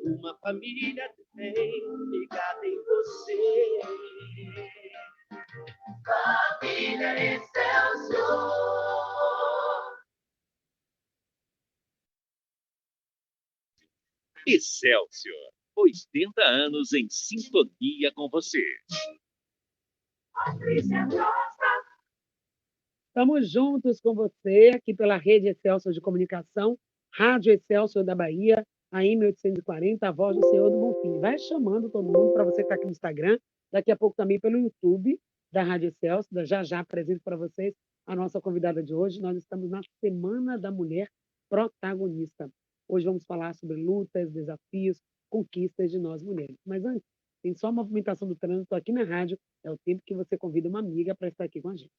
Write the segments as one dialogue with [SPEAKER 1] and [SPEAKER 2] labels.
[SPEAKER 1] Uma família tem ligada em você. Família Excelsior.
[SPEAKER 2] Excelsior, 80 anos em sintonia com você.
[SPEAKER 3] Estamos juntos com você aqui pela Rede Excelsior de Comunicação, Rádio Excelsior da Bahia, AM 840, a voz do Senhor do Bonfim. Vai chamando todo mundo para você que está aqui no Instagram, daqui a pouco também pelo YouTube da Rádio Excelsior. Já já apresento para vocês a nossa convidada de hoje. Nós estamos na Semana da Mulher Protagonista. Hoje vamos falar sobre lutas, desafios, conquistas de nós mulheres. Mas antes, tem só a movimentação do trânsito aqui na rádio, é o tempo que você convida uma amiga para estar aqui com a gente.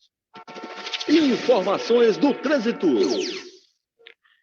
[SPEAKER 4] Informações do trânsito.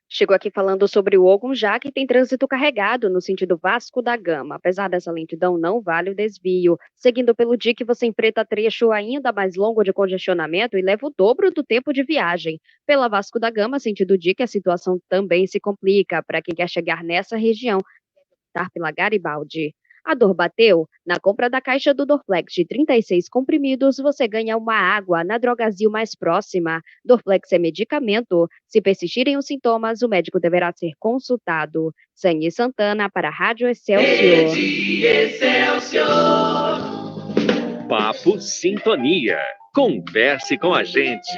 [SPEAKER 5] Chegou aqui falando sobre o Ogunjá, que tem trânsito carregado no sentido Vasco da Gama. Apesar dessa lentidão, não vale o desvio. Seguindo pelo DIC, você enfrenta trecho ainda mais longo de congestionamento e leva o dobro do tempo de viagem. Pela Vasco da Gama, sentido DIC, a situação também se complica. Para quem quer chegar nessa região, deve optar pela Garibaldi. A dor bateu? Na compra da caixa do Dorflex de 36 comprimidos, você ganha uma água na Drogazil mais próxima. Dorflex é medicamento. Se persistirem os sintomas, o médico deverá ser consultado. Sangue Santana para a Rádio Excelsior.
[SPEAKER 1] Rede Excelsior.
[SPEAKER 2] Papo Sintonia. Converse com a gente.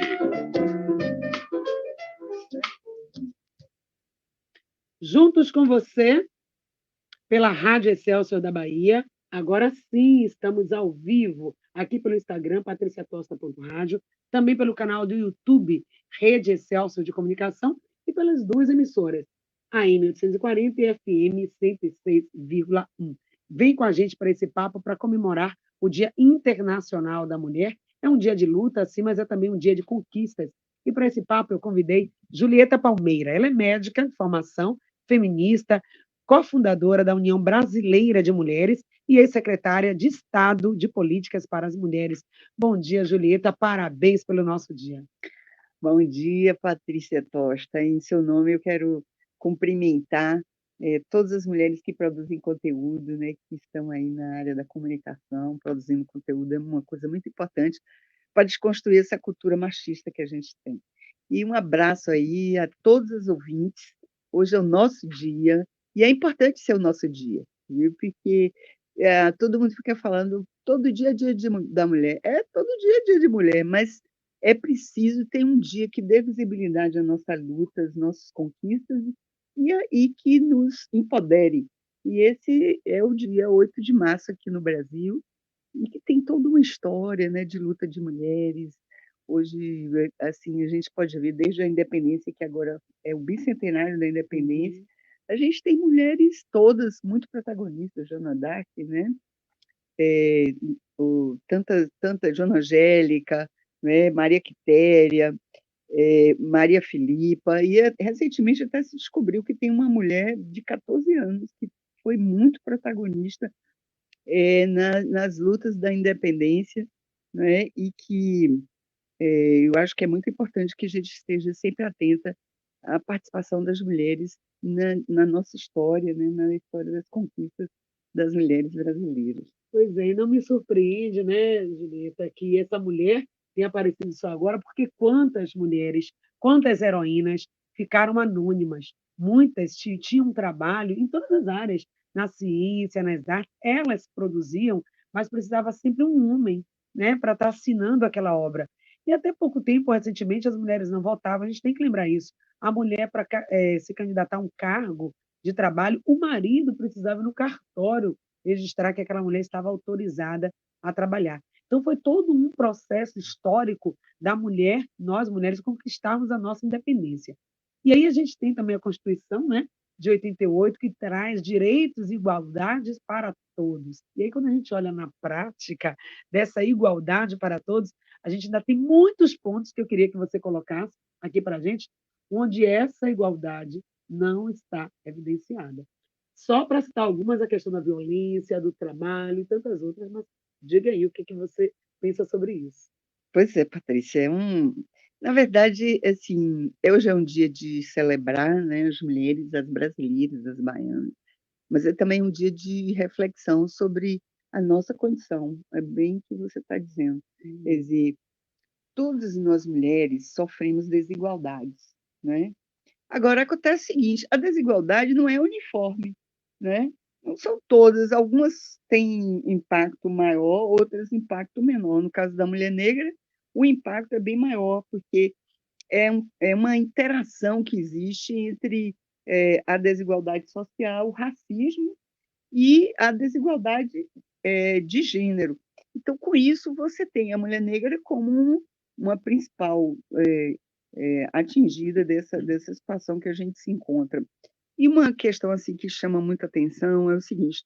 [SPEAKER 3] Juntos com você, pela Rádio Excelsior da Bahia. Agora sim, estamos ao vivo, aqui pelo Instagram, patriciatosta.rádio, também pelo canal do YouTube, Rede Excelsior de Comunicação, e pelas duas emissoras, AM 840 e FM 106,1. Vem com a gente para esse papo para comemorar o Dia Internacional da Mulher. É um dia de luta, sim, mas é também um dia de conquistas. E para esse papo eu convidei Julieta Palmeira. Ela é médica de formação, feminista, cofundadora da União Brasileira de Mulheres e ex-secretária de Estado de Políticas para as Mulheres. Bom dia, Julieta, parabéns pelo nosso dia.
[SPEAKER 6] Bom dia, Patrícia Tosta. Em seu nome, eu quero cumprimentar todas as mulheres que produzem conteúdo, né, que estão aí na área da comunicação, produzindo conteúdo, é uma coisa muito importante para desconstruir essa cultura machista que a gente tem. E um abraço aí a todos os ouvintes. Hoje é o nosso dia, e é importante ser o nosso dia, viu? Porque todo mundo fica falando, todo dia é dia da mulher. Todo dia é dia de mulher, mas é preciso ter um dia que dê visibilidade à nossa luta, às nossas conquistas, e que nos empodere. E esse é o dia 8 de março aqui no Brasil, e que tem toda uma história, né, de luta de mulheres. Hoje, assim, a gente pode ver desde a independência, que agora é o bicentenário da independência, a gente tem mulheres todas muito protagonistas, Joana d'Arc, né? Tanta Joana Angélica, né? Maria Quitéria, Maria Filipa, e recentemente até se descobriu que tem uma mulher de 14 anos que foi muito protagonista nas lutas da independência, né? E que eu acho que é muito importante que a gente esteja sempre atenta à participação das mulheres na nossa história, né? Na história das conquistas das mulheres brasileiras.
[SPEAKER 3] Pois é, e não me surpreende, né, Julieta, que essa mulher tenha aparecido só agora, porque quantas mulheres, quantas heroínas ficaram anônimas. Muitas tinham um trabalho em todas as áreas, na ciência, nas artes, elas produziam, mas precisava sempre um homem, né, para estar assinando aquela obra. E até pouco tempo, recentemente, as mulheres não votavam, a gente tem que lembrar isso. A mulher, para se candidatar a um cargo de trabalho, o marido precisava ir no cartório registrar que aquela mulher estava autorizada a trabalhar. Então, foi todo um processo histórico da mulher, nós mulheres, conquistarmos a nossa independência. E aí a gente tem também a Constituição, né, de 88, que traz direitos e igualdades para todos. E aí, quando a gente olha na prática dessa igualdade para todos, a gente ainda tem muitos pontos que eu queria que você colocasse aqui para a gente, onde essa igualdade não está evidenciada. Só para citar algumas, a questão da violência, do trabalho e tantas outras, mas diga aí o que você pensa sobre isso.
[SPEAKER 6] Pois é, Patrícia, Na verdade, assim, hoje é um dia de celebrar, né, as mulheres, as brasileiras, as baianas, mas é também um dia de reflexão sobre a nossa condição. É bem o que você está dizendo. Quer dizer, todas nós mulheres sofremos desigualdades, né? Agora, acontece o seguinte: a desigualdade não é uniforme, né? Não são todas, algumas têm impacto maior, outras impacto menor. No caso da mulher negra, o impacto é bem maior, porque é uma interação que existe entre a desigualdade social, o racismo e a desigualdade de gênero. Então, com isso, você tem a mulher negra como uma principal atingida dessa situação que a gente se encontra. E uma questão assim que chama muita atenção é o seguinte: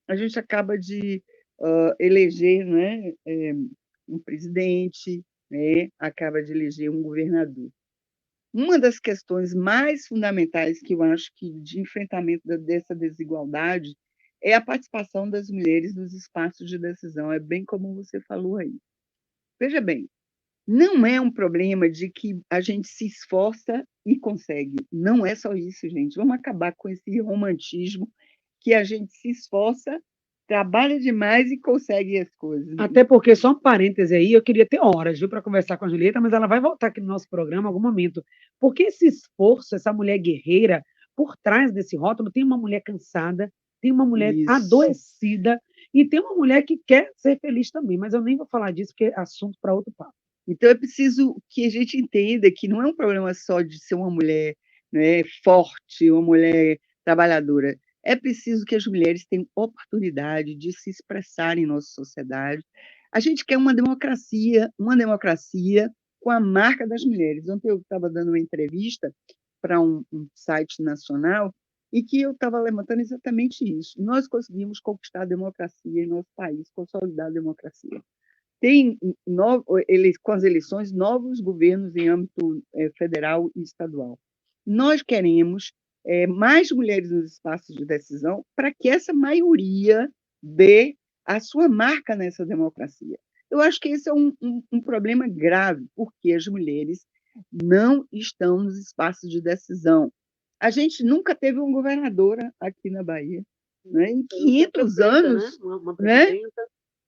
[SPEAKER 6] a gente acaba de eleger, né, um presidente, né, acaba de eleger um governador. Uma das questões mais fundamentais que eu acho que de enfrentamento dessa desigualdade é a participação das mulheres nos espaços de decisão, é bem como você falou aí. Veja bem, não é um problema de que a gente se esforça e consegue. Não é só isso, gente. Vamos acabar com esse romantismo que a gente se esforça, trabalha demais e consegue as coisas.
[SPEAKER 3] Até porque, só um parêntese aí, eu queria ter horas, viu, para conversar com a Julieta, mas ela vai voltar aqui no nosso programa em algum momento. Porque esse esforço, essa mulher guerreira, por trás desse rótulo, tem uma mulher cansada, tem uma mulher
[SPEAKER 6] Isso.
[SPEAKER 3] adoecida e tem uma mulher que quer ser feliz também, mas eu nem vou falar disso, porque é assunto para outro papo.
[SPEAKER 6] Então, é preciso que a gente entenda que não é um problema só de ser uma mulher, né, forte, uma mulher trabalhadora. É preciso que as mulheres tenham oportunidade de se expressar em nossa sociedade. A gente quer uma democracia com a marca das mulheres. Ontem eu estava dando uma entrevista para um site nacional e que eu estava levantando exatamente isso. Nós conseguimos conquistar a democracia em nosso país, consolidar a democracia. Tem, com as eleições, novos governos em âmbito federal e estadual. Nós queremos mais mulheres nos espaços de decisão para que essa maioria dê a sua marca nessa democracia. Eu acho que esse é um problema grave, porque as mulheres não estão nos espaços de decisão. A gente nunca teve uma governadora aqui na Bahia. Né? Em 500 anos, né?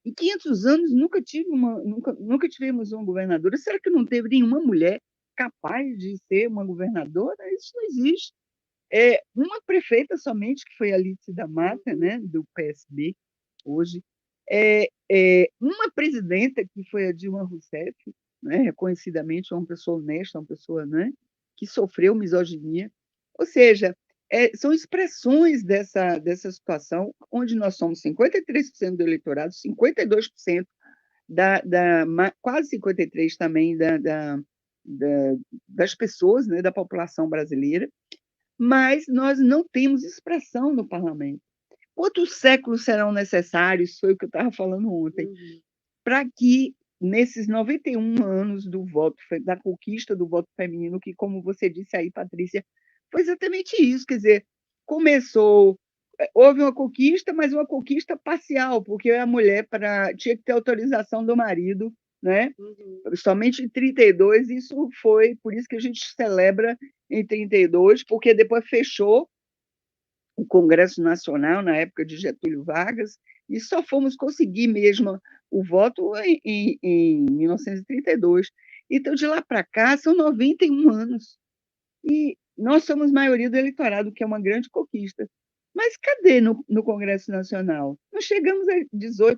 [SPEAKER 6] Em 500 anos, nunca tivemos uma governadora. Será que não teve nenhuma mulher capaz de ser uma governadora? Isso não existe. Uma prefeita somente, que foi a Alice da Mata, né, do PSB, hoje. Uma presidenta, que foi a Dilma Rousseff, né, reconhecidamente uma pessoa honesta, uma pessoa, né, que sofreu misoginia. Ou seja, são expressões dessa situação, onde nós somos 53% do eleitorado, 52% quase 53% também das pessoas, né, da população brasileira, mas nós não temos expressão no parlamento. Quantos séculos serão necessários, foi o que eu estava falando ontem, para que, nesses 91 anos do voto, da conquista do voto feminino, que, como você disse aí, Patrícia, foi exatamente isso, quer dizer, houve uma conquista, mas uma conquista parcial, porque a mulher tinha que ter autorização do marido, né? Somente em 32, isso foi, por isso que a gente celebra em 32, porque depois fechou o Congresso Nacional, na época de Getúlio Vargas, e só fomos conseguir mesmo o voto em 1932. Então, de lá para cá, são 91 anos. E nós somos maioria do eleitorado, que é uma grande conquista. Mas cadê no Congresso Nacional? Nós chegamos a 18%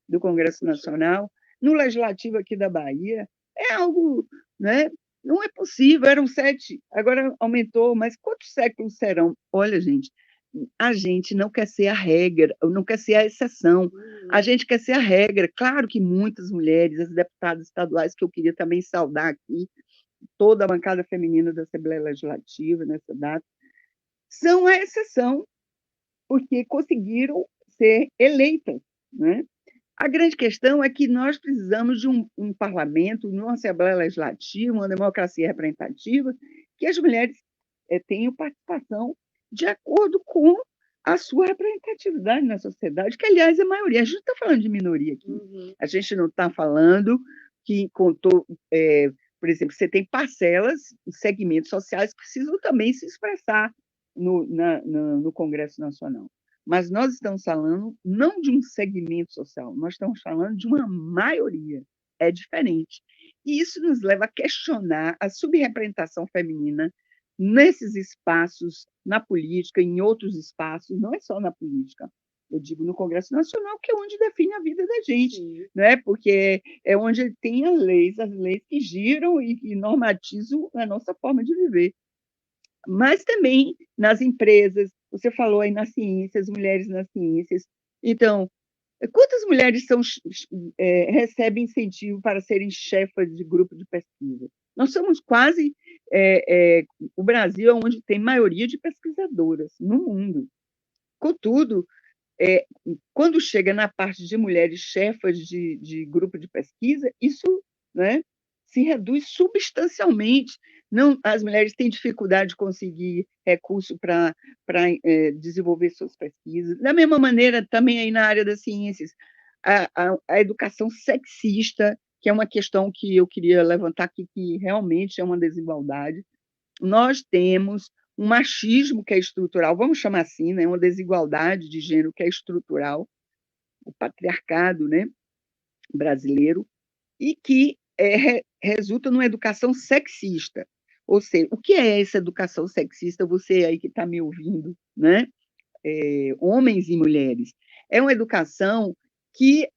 [SPEAKER 6] do Congresso Nacional. No Legislativo aqui da Bahia, é algo, né? Não é possível, eram 7, agora aumentou, mas quantos séculos serão? Olha, gente, a gente não quer ser a regra, não quer ser a exceção, a gente quer ser a regra. Claro que muitas mulheres, as deputadas estaduais, que eu queria também saudar aqui, toda a bancada feminina da Assembleia Legislativa nessa data, são a exceção, porque conseguiram ser eleitas, né? A grande questão é que nós precisamos de um parlamento, uma Assembleia Legislativa, uma democracia representativa, que as mulheres tenham participação de acordo com a sua representatividade na sociedade, que, aliás, é a maioria. A gente não está falando de minoria aqui. A gente não está falando que contou, por exemplo, você tem parcelas, segmentos sociais que precisam também se expressar no Congresso Nacional. Mas nós estamos falando não de um segmento social, nós estamos falando de uma maioria. É diferente. E isso nos leva a questionar a subrepresentação feminina nesses espaços, na política, em outros espaços, não é só na política. Eu digo no Congresso Nacional, que é onde define a vida da gente, né? Porque é onde tem as leis que giram e que normatizam a nossa forma de viver. Mas também nas empresas, você falou aí nas ciências, mulheres nas ciências. Então, quantas mulheres recebem incentivo para serem chefas de grupo de pesquisa? Nós somos quase... o Brasil é onde tem maioria de pesquisadoras no mundo. Contudo, quando chega na parte de mulheres chefas de grupo de pesquisa, isso, né, se reduz substancialmente. Não, as mulheres têm dificuldade de conseguir recurso para desenvolver suas pesquisas. Da mesma maneira, também aí na área das ciências, a educação sexista, que é uma questão que eu queria levantar aqui, que realmente é uma desigualdade. Nós temos um machismo que é estrutural, vamos chamar assim, né, uma desigualdade de gênero que é estrutural, o patriarcado, né, brasileiro, e que resulta numa educação sexista. Ou seja, o que é essa educação sexista? Você aí que está me ouvindo, né? Homens e mulheres. É uma educação que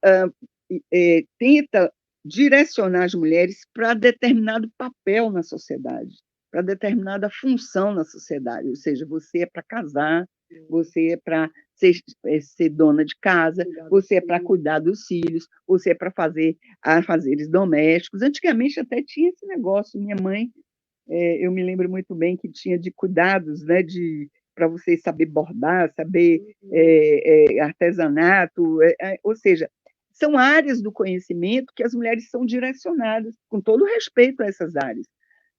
[SPEAKER 6] tenta direcionar as mulheres para determinado papel na sociedade, para determinada função na sociedade. Ou seja, você é para casar, você é para ser dona de casa, você é para cuidar dos filhos, você é para fazer afazeres domésticos. Antigamente até tinha esse negócio. Minha mãe, eu me lembro muito bem que tinha de cuidados, né, para você saber bordar, saber artesanato, ou seja, são áreas do conhecimento que as mulheres são direcionadas, com todo respeito a essas áreas.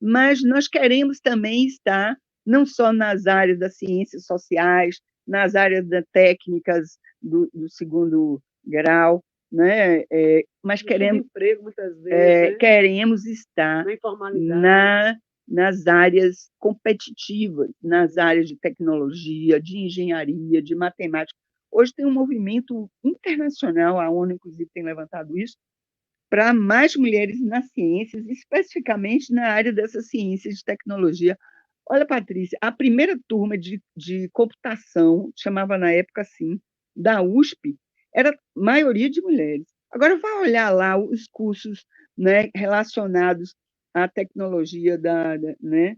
[SPEAKER 6] Mas nós queremos também estar não só nas áreas das ciências sociais, nas áreas das técnicas do segundo grau, né? Mas queremos
[SPEAKER 3] emprego, muitas vezes, né?
[SPEAKER 6] Queremos estar
[SPEAKER 3] na informalidade,
[SPEAKER 6] nas áreas competitivas, nas áreas de tecnologia, de engenharia, de matemática. Hoje tem um movimento internacional, a ONU, inclusive, tem levantado isso, para mais mulheres nas ciências, especificamente na área dessas ciências de tecnologia. Olha, Patrícia, a primeira turma de computação, chamava na época assim, da USP, era maioria de mulheres. Agora, vai olhar lá os cursos, né, relacionados à tecnologia, né,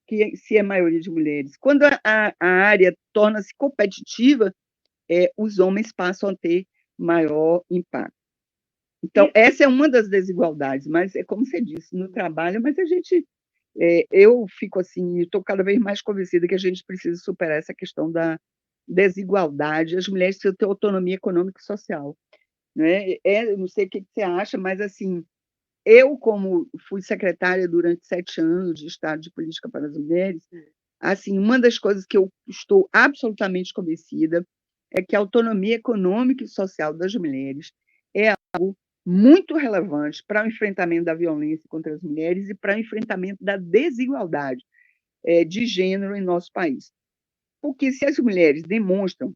[SPEAKER 6] que se é maioria de mulheres. Quando a área torna-se competitiva, os homens passam a ter maior impacto. Então, essa é uma das desigualdades, mas é como você disse, no trabalho, mas a gente... eu fico assim, estou cada vez mais convencida que a gente precisa superar essa questão da desigualdade. As mulheres precisam ter autonomia econômica e social, né? Eu não sei o que você acha, mas assim, eu, como fui secretária durante 7 anos de Estado de Política para as Mulheres, assim, uma das coisas que eu estou absolutamente convencida é que a autonomia econômica e social das mulheres é algo muito relevante para o enfrentamento da violência contra as mulheres e para o enfrentamento da desigualdade de gênero em nosso país. Porque se as mulheres demonstram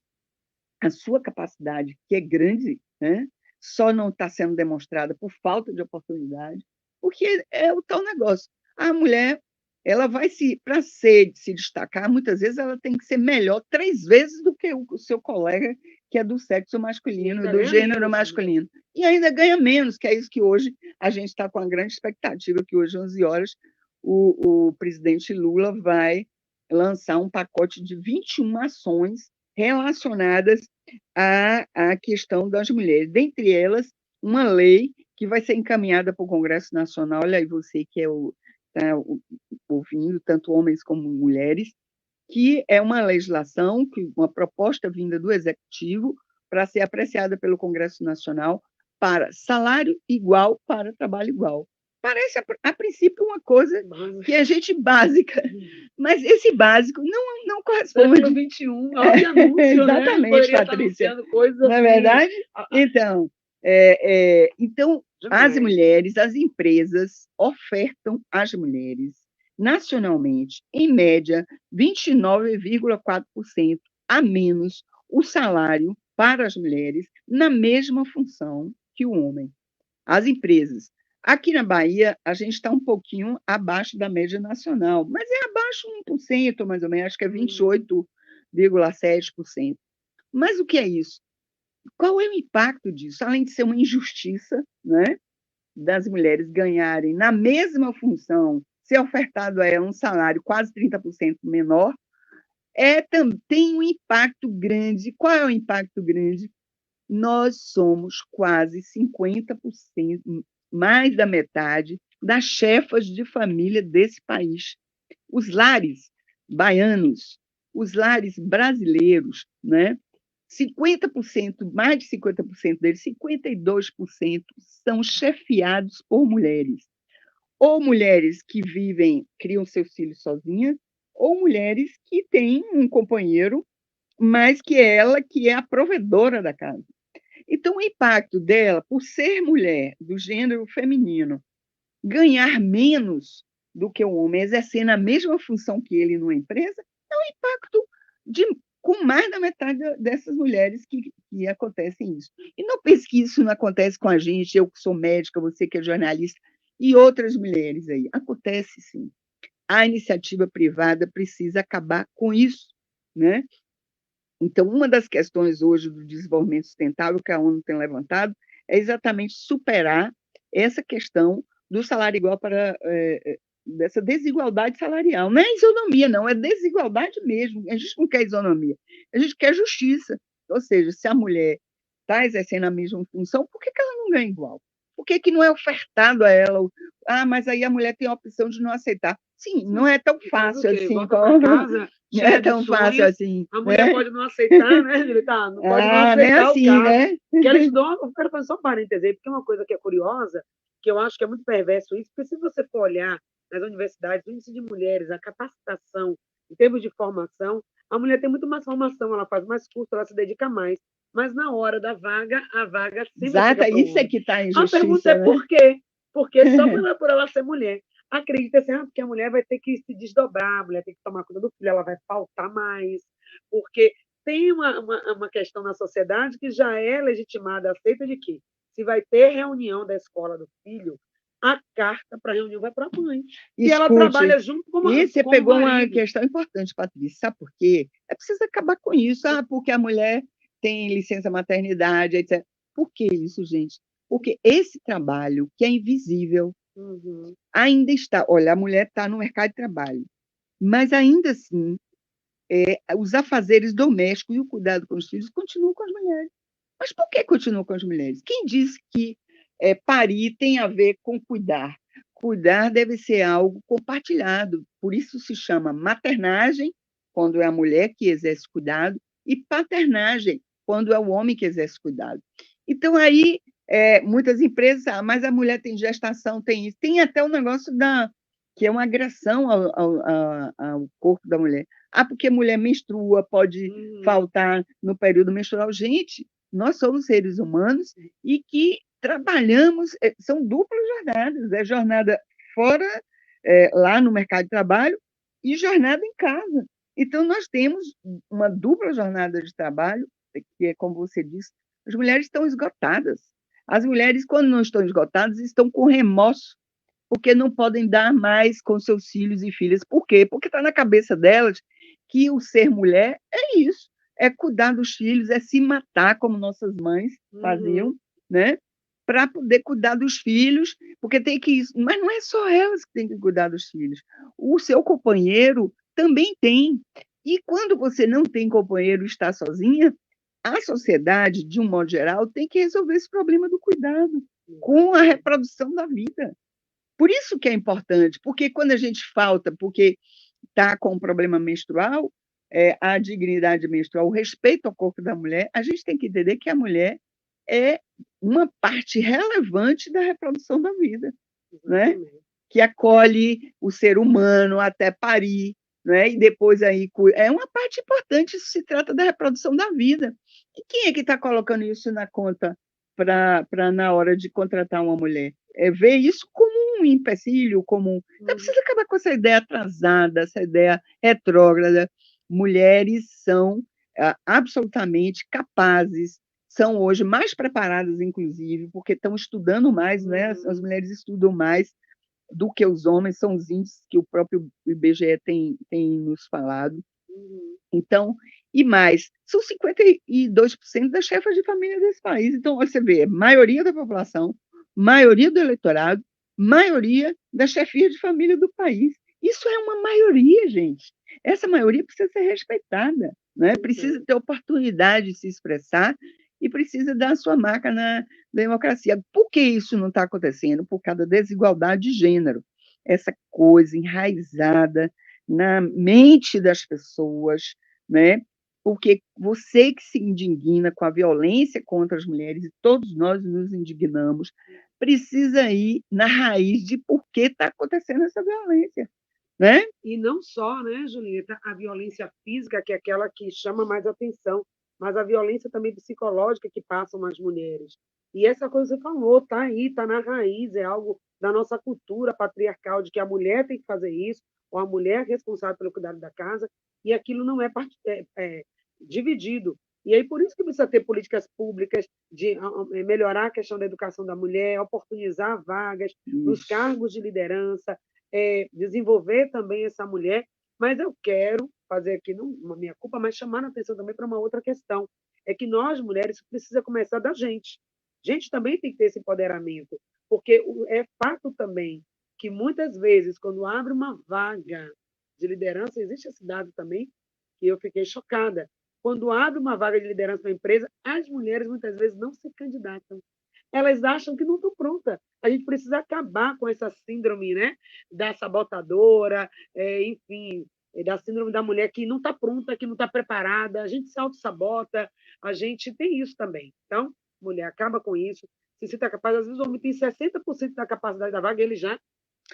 [SPEAKER 6] a sua capacidade, que é grande, né, só não está sendo demonstrada por falta de oportunidade, porque é o tal negócio. A mulher, ela vai para se destacar, muitas vezes ela tem que ser melhor 3 vezes do que o seu colega que é do sexo masculino, do gênero masculino. E ainda ganha menos, que é isso que hoje a gente está com a grande expectativa, que hoje, às 11 horas, o presidente Lula vai lançar um pacote de 21 ações relacionadas à questão das mulheres. Dentre elas, uma lei que vai ser encaminhada para o Congresso Nacional. Olha aí você que está ouvindo, tanto homens como mulheres, que é uma legislação, uma proposta vinda do Executivo para ser apreciada pelo Congresso Nacional para salário igual para trabalho igual. Parece, a princípio, uma coisa que a gente básica, mas esse básico não corresponde.
[SPEAKER 3] Século XXI, houve anúncio,
[SPEAKER 6] exatamente,
[SPEAKER 3] né?
[SPEAKER 6] Patrícia.
[SPEAKER 3] Coisas
[SPEAKER 6] não é verdade? Então, Então, as mulheres, as empresas ofertam às mulheres, nacionalmente, em média, 29,4% a menos o salário para as mulheres na mesma função que o homem. As empresas. Aqui na Bahia, a gente está um pouquinho abaixo da média nacional, mas é abaixo 1%, mais ou menos, acho que é 28,7%. Mas o que é isso? Qual é o impacto disso? Além de ser uma injustiça, né, das mulheres ganharem na mesma função, ser ofertado a ela um salário quase 30% menor, tem um impacto grande. Qual é o impacto grande? Nós somos quase 50%, mais da metade, das chefas de família desse país. Os lares baianos, os lares brasileiros, né? 50%, mais de 50% deles, 52% são chefiados por mulheres. Ou mulheres que criam seus filhos sozinhas, ou mulheres que têm um companheiro, mas que ela que é a provedora da casa. Então, o impacto dela, por ser mulher do gênero feminino, ganhar menos do que o homem, exercendo a mesma função que ele numa empresa, é um impacto com mais da metade dessas mulheres que acontecem isso. E não pense que isso não acontece com a gente, eu que sou médica, você que é jornalista, e outras mulheres aí. Acontece, sim. A iniciativa privada precisa acabar com isso, né? Então, uma das questões hoje do desenvolvimento sustentável que a ONU tem levantado é exatamente superar essa questão do salário igual dessa desigualdade salarial. Não é isonomia, não, é desigualdade mesmo. A gente não quer isonomia, a gente quer justiça. Ou seja, se a mulher está exercendo a mesma função, por que ela não ganha igual? Por que não é ofertado a ela? Mas aí a mulher tem a opção de não aceitar. Sim, não é tão fácil assim.
[SPEAKER 3] Não
[SPEAKER 6] é tão fácil assim.
[SPEAKER 3] A mulher pode não aceitar, né, Julieta? Não pode não aceitar
[SPEAKER 6] nem assim,
[SPEAKER 3] o caso.
[SPEAKER 6] né?
[SPEAKER 3] Que eles dão, eu quero fazer só um parêntese aí, porque é uma coisa que é curiosa, que eu acho que é muito perverso isso, porque se você for olhar nas universidades, o índice de mulheres, a capacitação, em termos de formação, a mulher tem muito mais formação, ela faz mais curso, ela se dedica mais. Mas na hora da vaga, a vaga sempre
[SPEAKER 6] Exato,
[SPEAKER 3] fica pro
[SPEAKER 6] isso é
[SPEAKER 3] homem.
[SPEAKER 6] que está a
[SPEAKER 3] A
[SPEAKER 6] injustiça,
[SPEAKER 3] pergunta é
[SPEAKER 6] né?
[SPEAKER 3] por quê? Porque só por ela ser mulher. Acredita assim, porque a mulher vai ter que se desdobrar, a mulher tem que tomar conta do filho, ela vai faltar mais, porque tem uma questão na sociedade que já é legitimada, aceita de que se vai ter reunião da escola do filho, a carta para a reunião vai para a mãe. E ela trabalha junto com o
[SPEAKER 6] E você
[SPEAKER 3] com
[SPEAKER 6] pegou
[SPEAKER 3] o
[SPEAKER 6] uma
[SPEAKER 3] marido.
[SPEAKER 6] questão importante, Patrícia, sabe por quê? É preciso acabar com isso, porque a mulher tem licença maternidade, etc. Por que isso, gente? Porque esse trabalho, que é invisível, ainda está... Olha, a mulher está no mercado de trabalho, mas ainda assim, os afazeres domésticos e o cuidado com os filhos continuam com as mulheres. Mas por que continuam com as mulheres? Quem disse que parir tem a ver com cuidar? Cuidar deve ser algo compartilhado, por isso se chama maternagem, quando é a mulher que exerce cuidado, e paternagem, quando é o homem que exerce cuidado. Então, aí, muitas empresas, mas a mulher tem gestação, tem isso, tem até o negócio que é uma agressão ao corpo da mulher. Porque a mulher menstrua, pode faltar no período menstrual. Gente, nós somos seres humanos e que trabalhamos, são duplas jornadas, jornada fora, lá no mercado de trabalho, e jornada em casa. Então, nós temos uma dupla jornada de trabalho, que é como você disse, as mulheres estão esgotadas. As mulheres, quando não estão esgotadas, estão com remorso, porque não podem dar mais com seus filhos e filhas. Por quê? Porque está na cabeça delas que o ser mulher é isso, é cuidar dos filhos, é se matar, como nossas mães faziam, né? Para poder cuidar dos filhos, porque tem que isso. Mas não é só elas que têm que cuidar dos filhos. O seu companheiro também tem. E quando você não tem companheiro e está sozinha, a sociedade, de um modo geral, tem que resolver esse problema do cuidado com a reprodução da vida. Por isso que é importante, porque quando a gente falta, porque está com um problema menstrual, a dignidade menstrual, o respeito ao corpo da mulher, a gente tem que entender que a mulher é uma parte relevante da reprodução da vida, né? Que acolhe o ser humano até parir, né? E depois aí é uma parte importante, isso se trata da reprodução da vida. E quem é que está colocando isso na conta para na hora de contratar uma mulher. Ver isso como um empecilho, então precisa acabar com essa ideia atrasada, essa ideia retrógrada. Mulheres são absolutamente capazes, são hoje mais preparadas, inclusive, porque estão estudando mais, né? As mulheres estudam mais do que os homens, são os índices que o próprio IBGE tem nos falado. Então, e mais, são 52% das chefas de família desse país. Então, você vê, maioria da população, maioria do eleitorado, maioria da chefia de família do país. Isso é uma maioria, gente. Essa maioria precisa ser respeitada, né? Precisa ter oportunidade de se expressar e precisa dar a sua marca na democracia. Por que isso não está acontecendo? Por causa da desigualdade de gênero. Essa coisa enraizada na mente das pessoas, né? Porque você que se indigna com a violência contra as mulheres, e todos nós nos indignamos, precisa ir na raiz de por que está acontecendo essa violência, né?
[SPEAKER 3] E não só, né, Julieta, a violência física, que é aquela que chama mais atenção, mas a violência também psicológica que passam as mulheres. E essa coisa que você falou, está aí, está na raiz, é algo da nossa cultura patriarcal, de que a mulher tem que fazer isso, ou a mulher é responsável pelo cuidado da casa, e aquilo não é dividido. E aí, por isso que precisa ter políticas públicas de melhorar a questão da educação da mulher, oportunizar vagas nos cargos de liderança, desenvolver também essa mulher. Mas eu quero fazer aqui, não uma minha culpa, mas chamar a atenção também para uma outra questão. É que nós, mulheres, precisa começar da gente. A gente também tem que ter esse empoderamento, porque é fato também que muitas vezes, quando abre uma vaga de liderança, existe esse dado também, que eu fiquei chocada. Quando abre uma vaga de liderança na empresa, as mulheres muitas vezes não se candidatam. Elas acham que não estão prontas. A gente precisa acabar com essa síndrome, né, da sabotadora, enfim, da síndrome da mulher que não está pronta, que não está preparada. A gente se auto-sabota, a gente tem isso também. Então, mulher, acaba com isso. Se você está capaz, às vezes o homem tem 60% da capacidade da vaga, ele já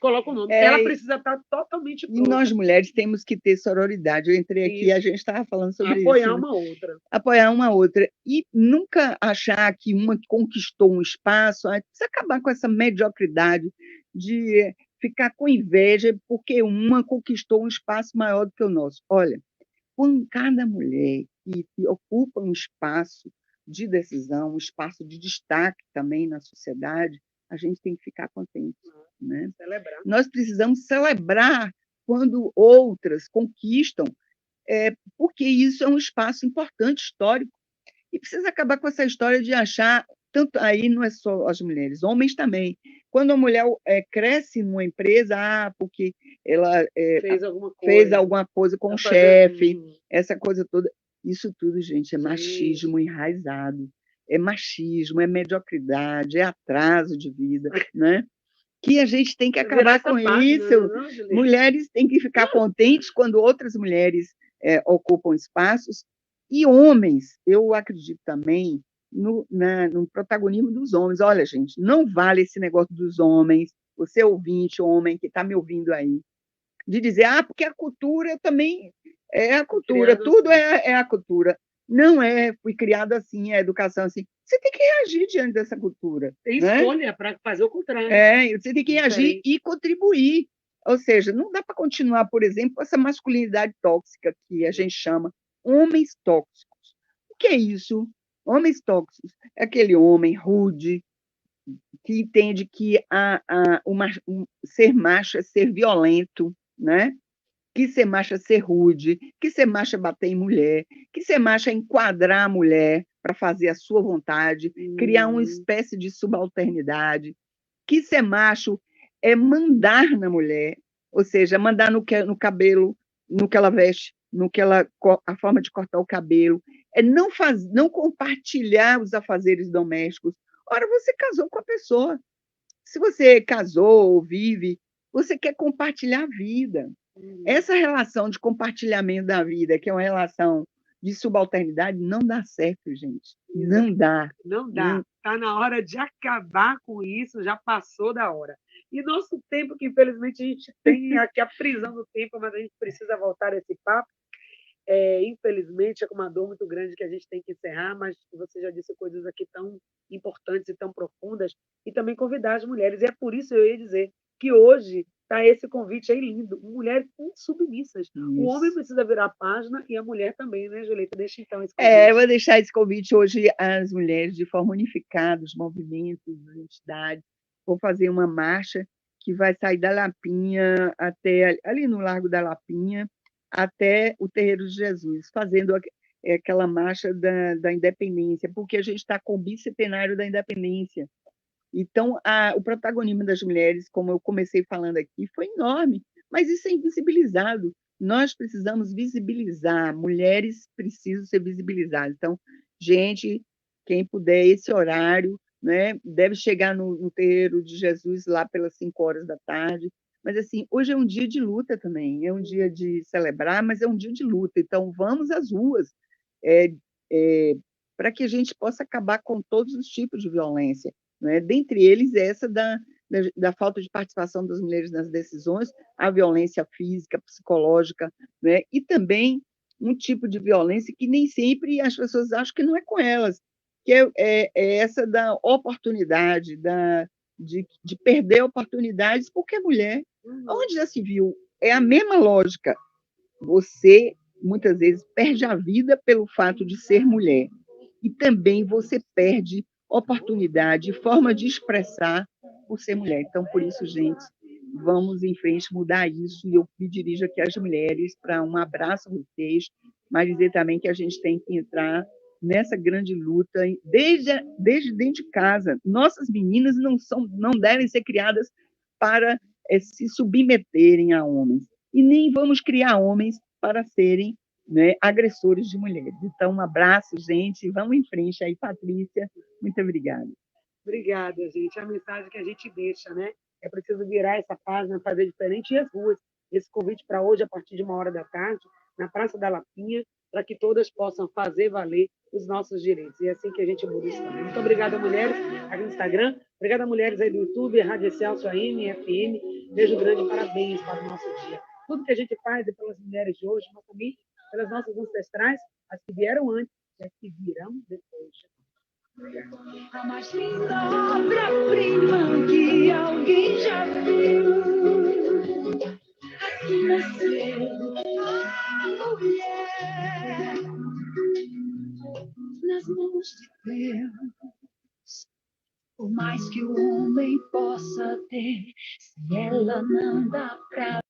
[SPEAKER 3] coloca o nome. Ela precisa estar totalmente pronta.
[SPEAKER 6] E nós, mulheres, temos que ter sororidade. Eu entrei aqui e a gente estava falando sobre isso.
[SPEAKER 3] Apoiar uma outra.
[SPEAKER 6] Apoiar uma outra. E nunca achar que uma conquistou um espaço. Precisa acabar com essa mediocridade de ficar com inveja porque uma conquistou um espaço maior do que o nosso. Olha, quando cada mulher que ocupa um espaço de decisão, um espaço de destaque também na sociedade, a gente tem que ficar contente. Né?
[SPEAKER 3] Celebrar.
[SPEAKER 6] Nós precisamos celebrar quando outras conquistam, porque isso é um espaço importante, histórico, e precisa acabar com essa história de achar, tanto aí não é só as mulheres, homens também. Quando a mulher cresce numa empresa, porque ela fez alguma coisa com o chefe, essa coisa toda, isso tudo, gente, é machismo enraizado, é machismo, é mediocridade, é atraso de vida, né? Que a gente tem que acabar com isso. Mulheres têm que ficar contentes quando outras mulheres ocupam espaços. E homens, eu acredito também no protagonismo dos homens. Olha, gente, não vale esse negócio dos homens, você ouvinte, homem que está me ouvindo aí, de dizer, porque a cultura também é a cultura, tudo é a cultura. Não fui criado assim, a educação assim. Você tem que reagir diante dessa cultura.
[SPEAKER 3] Tem escolha para fazer o contrário.
[SPEAKER 6] Você tem que reagir e contribuir. Ou seja, não dá para continuar, por exemplo, com essa masculinidade tóxica que a gente chama homens tóxicos. O que é isso? Homens tóxicos é aquele homem rude, que entende que ser macho é ser violento, né? Que ser macho é ser rude, que ser macho é bater em mulher, que ser macho é enquadrar a mulher para fazer a sua vontade, criar uma espécie de subalternidade, que ser macho é mandar na mulher, ou seja, mandar no cabelo, no que ela veste, a forma de cortar o cabelo, não compartilhar os afazeres domésticos. Ora, você casou com a pessoa. Se você casou ou vive, você quer compartilhar a vida. Essa relação de compartilhamento da vida, que é uma relação de subalternidade, não dá certo, gente. Não dá.
[SPEAKER 3] Não dá. Está na hora de acabar com isso, já passou da hora. E nosso tempo, que infelizmente a gente tem aqui a prisão do tempo, mas a gente precisa voltar a esse papo. Infelizmente, é com uma dor muito grande que a gente tem que encerrar, mas você já disse coisas aqui tão importantes e tão profundas, e também convidar as mulheres. E é por isso eu ia dizer que hoje está esse convite aí lindo, mulheres insubmissas. O homem
[SPEAKER 6] Isso.
[SPEAKER 3] precisa virar a página e a mulher também, né, Julieta? Deixa então esse
[SPEAKER 6] Eu vou
[SPEAKER 3] convite.
[SPEAKER 6] deixar esse convite hoje às mulheres, de forma unificada, os movimentos, as entidades. Vou fazer uma marcha que vai sair da Lapinha até ali no Largo da Lapinha, até o Terreiro de Jesus, fazendo aquela marcha da independência, porque a gente está com o bicentenário da independência. Então, o protagonismo das mulheres, como eu comecei falando aqui, foi enorme, mas isso é invisibilizado. Nós precisamos visibilizar, mulheres precisam ser visibilizadas. Então, gente, quem puder, esse horário, né, deve chegar no Terreiro de Jesus lá pelas 5 horas da tarde. Mas, assim, hoje é um dia de luta também, é um dia de celebrar, mas é um dia de luta. Então, vamos às ruas, é, para que a gente possa acabar com todos os tipos de violência, né? Dentre eles, essa da falta de participação das mulheres nas decisões, a violência física, psicológica, né? E também um tipo de violência que nem sempre as pessoas acham que não é com elas, que é essa da oportunidade, de perder oportunidades porque é mulher. Onde já se viu? É a mesma lógica. Você, muitas vezes, perde a vida pelo fato de ser mulher. E também você perde oportunidade, forma de expressar por ser mulher. Então, por isso, gente, vamos em frente mudar isso. E eu me dirijo aqui às mulheres para um abraço a vocês, mas dizer também que a gente tem que entrar nessa grande luta desde dentro de casa. Nossas meninas não devem ser criadas para se submeterem a homens. E nem vamos criar homens para serem, né, agressores de mulheres. Então, um abraço, gente. Vamos em frente aí, Patrícia. Muito obrigada.
[SPEAKER 3] Obrigada, gente. A mensagem que a gente deixa, né? É preciso virar essa página, fazer diferente. E as ruas. Esse convite para hoje, a partir de 1 hora da tarde, na Praça da Lapinha, para que todas possam fazer valer os nossos direitos. E é assim que a gente muda isso também. Muito obrigada, mulheres, aqui no Instagram. Obrigada, mulheres aí do YouTube, Rádio Excelsior, AM, FM. Beijo grande, parabéns para o nosso dia. Tudo que a gente faz é pelas mulheres de hoje, mas também pelas nossas ancestrais, as que vieram antes e as que virão depois.
[SPEAKER 1] A mais linda obra-prima que alguém já viu. Aqui nasceu a mulher nas mãos de Deus. Por mais que o homem possa ter, se ela não dá pra